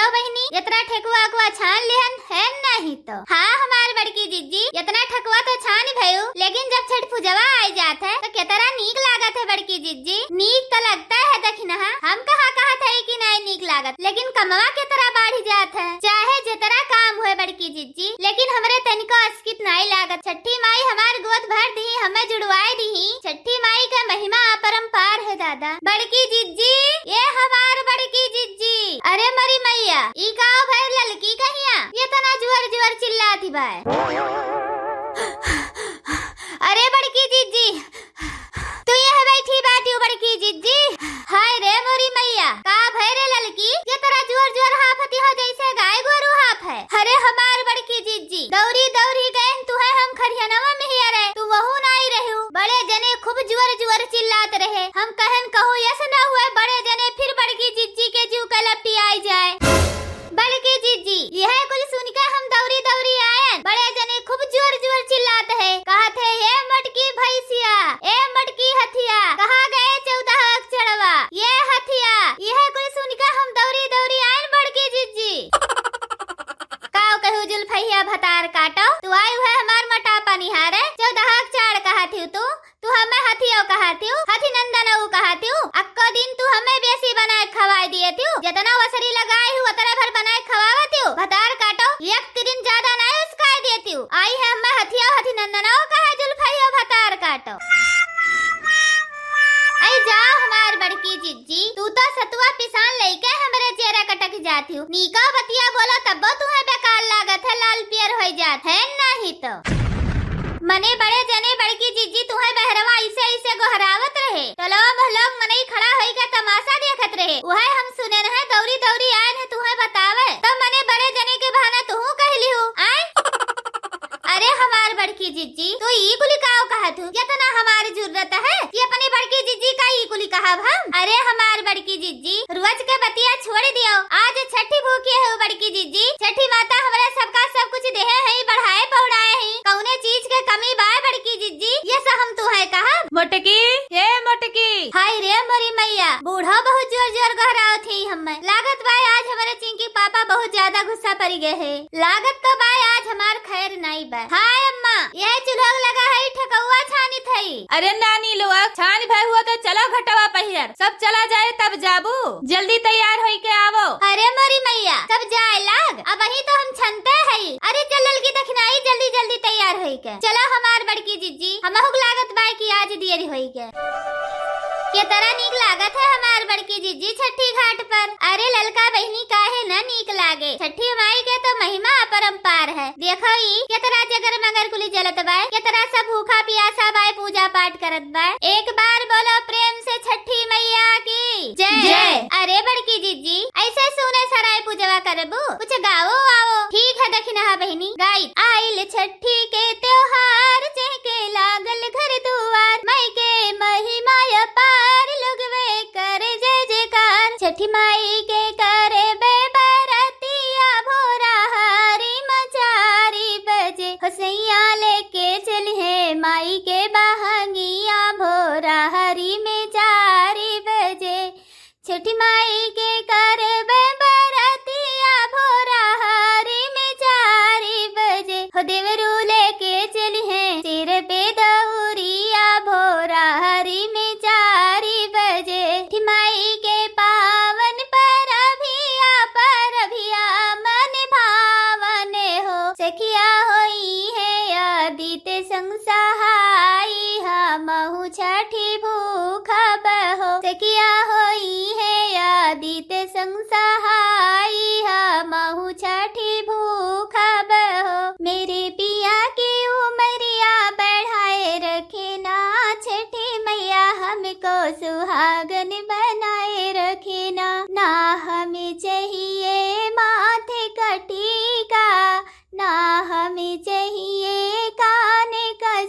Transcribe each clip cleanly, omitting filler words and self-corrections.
लो बहनी, इतना ठेकुआ को छान लेहन है नहीं तो। हाँ हमार बड़की जीजी, इतना ठकुआ तो छान भयो, लेकिन जब छठ पूजवा आ जात है तो कितना नीक लागत है बड़की जीजी। नीक तो लगता है दखिना, हम कहाँ कहत है कि नहीं नीक लागत, लेकिन कमवा के तरह बढ़ जात है, चाहे जितना काम हुए बड़की जीजी, लेकिन हमरे तनिको अस्कित नहीं लागत। छठी माई हमार गोद भर दी, हमें जुड़वाई दी। छठी माई का महिमा अपरंपार है दादा। बड़की जीजी, ये हमार बड़की जीजी। अरे मरी मैया, ई काव भर ललकी कहिया, ये तना जुअर जुअर चिल्लाती बाय। अरे बड़की जीजी, तू यह बैठी बाटी बड़की जीजी। हाय रे मोरी मैया, का भैरे ललकी, ये तरह जुअर जुअर हाफती हो जैसे गाय गोरू हाफ है। अरे हमार बड़की जीजी, दौरी दौरी गए तू है, हम खरियानवा में ही रहे, तू वहू नहीं रहू। बड़े जने खूब जुअर जुअर चिल्लात रहे, हम कहन कहो यस न हुए, बड़े जने फिर बड़की जीजी के जीव का लपटी आई जाए। बड़की जीजी, यह कुल सुनकर हम दौरी दौरी आए, बड़े जने खूब जोर जोर चिल्लाते हैं, कहते ये मटकी भैंसिया, ए मटकी हथिया, कहाँ गए 14 अक्षरवा, ये हथिया। यह कुल सुनकर हम दौरी दौरी आए बड़की जीजी। काव कहू जुल्फैया भतार काटो, तू आई हुए हमार मटापा निहारे, 14 अक्षर कहती तू हमें हथिया कहती, हथी नंदन कहती। अक्को दिन तू हमें बेसी बनाए खवाई दिए थी, जितना वसरी लगाई हूँ उतना भर बनाए खवावती हूँ। भतार काटो, एक दिन ज्यादा नहीं उसका देती हूँ। आई है हमें हथिया हथी नंदन कहा जुल्फैया भतार काटो। आई जाओ हमार बड़की जीजी, तू तो सतुआ पिसान लेके हमरे चेहरा कटक जाती हूँ। नीका बतिया बोलो तब तुम्हें बेकार लागत है, लाल पियर हो जात है नहीं तो। मने बड़े जने बड़की जीजी तुम्हें बहरवा ऐसे ऐसे गोहरावत रहे, चलो लोग मने खड़ा होई का तमाशा देखत रहे। वह हम सुने रहे दौरी दौरी आए हैं तुम्हें बतावे, तब मने बड़े जने के बहाना तू कहली हो आए। अरे हमार बड़की जीजी, तो ई कुली काव कहत हूँ, इतना हमारी जरूरत है कि अपनी बड़की जीजी का ई कुली कहब हम। अरे हमार बड़की जीजी, रोज के बतिया छोड़ दियो, आज छठी भूखी है बड़की जीजी। छठी माता हमारे सबका सब कुछ देहे है, बढ़ाए पौड़ाए है, कौने चीज के कमी बाय बड़की जीजी, ये सब हम तू है कहा। मोटकी, हे मोटकी। हाय रे मोरी मैया, बूढ़ा बहुत जोर जोर गहराव थी हमें। लागत बाय आज हमारे चिंकी पापा बहुत ज्यादा गुस्सा पड़ गए है, लागत तो बाय आज हमार खैर नहीं बाय। हाय अम्मा, यह चूल्हा लगा है ठकुआ छानी थई। अरे नानी लोग छान भय हुआ तो चलो घटवा पहिर, सब चला जाए तब जाबू, जल्दी तैयार होई के आवो। अरे मोरी मैया, सब जाए लाग, अब वही तो हम छनते है। अरे चलल की दखनाई जल्दी जल्दी तैयार होई के चलो हमार बड़की जीजी, हमहुक लागत बाय की आज देरी होई के। के तरह नीक लागत है हमार बड़की जीजी छठी घाट पर। अरे ललका बहनी काहे न नीक लागे, छठी माई के तो महिमा अपरंपार है। देखो ई के तरह जगर मगर कुली जलत बाय, के तरह सब भूखा प्यासा बाय पूजा पाठ करत बाय। एक बार बोलो प्रेम से छठी मैया की जय जय। अरे बड़की जीजी, ऐसे सुने सराय पूजवा करबू, कुछ गाओ आओ। ठीक है दखिना बहनी, गाई आइल छठी के त्योहार, चहके लागल घर दुआर, मई के महिमा अपार, लोगवे करे जय जयकार। छठी माई के करे बेबरतिया, भोरा हारी मचारी बजे, हुसैया लेके चली है माई के बहंगिया, भोरा हरी में 4 बजे। छठी माई के करे बेबरतिया, भोरा हारी में 4 बजे, हो देवरू लेके चली है सिर पे दौरिया, भोरा हरी में 4 बजे। छठी माई के पावन पर अभिया मन भावन हो, सखिया होई है आदित्य संग सहाई, हमहु छठी भूखब हो, सखिया होई है आदित्य संग सहाई, हमहु छठी भूखब हो। मेरे पिया की उमरिया बढ़ाए रखे ना, छठी मैया हमको सुहागन बनाए रखे ना। ना हमें चाहिए माथे का टीका, ना हमें चाहिए काने का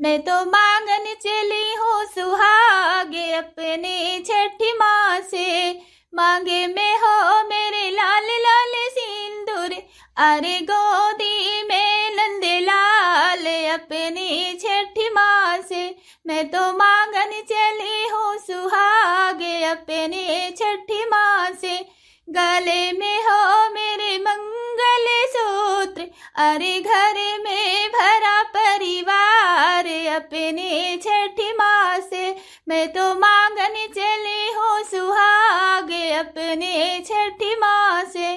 मैं तो मांगन चली हूँ सुहागे अपने छठी माँ से, मांगे में हो मेरे लाल लाल सिंदूर, अरे गोदी में नंद लाल अपनी छठी माँ से। मैं तो मांगन चली हूँ सुहागे अपने छठी माँ से, गले में हो मेरे मंगल सूत्र, अरे घर में भरा परिवार अपने छठी माँ से। मैं तो मांगन चली हूँ सुहागे अपने छठी माँ से।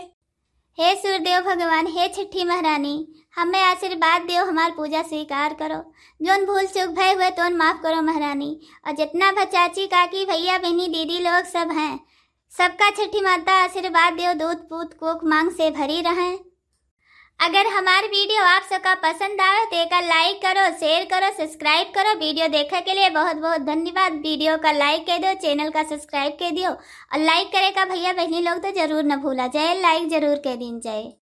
हे सूर्यदेव भगवान, हे छठी महारानी, हमें आशीर्वाद दियो, हमार पूजा स्वीकार करो। जोन भूल चूक भय हुए तो माफ करो महारानी। और जितना भी चाची काकी भैया बहनी दीदी लोग सब हैं, सबका छठी माता आशीर्वाद दियो, दूध पूत कोख मांग से भरी रहें। अगर हमारी वीडियो आप सबका पसंद आए तो एक लाइक करो, शेयर करो, सब्सक्राइब करो। वीडियो देखने के लिए बहुत बहुत धन्यवाद। वीडियो का लाइक कर दो, चैनल का सब्सक्राइब कर दियो और लाइक करे का भैया बहनी लोग तो जरूर न भूला जाए, लाइक जरूर कर दीजिए।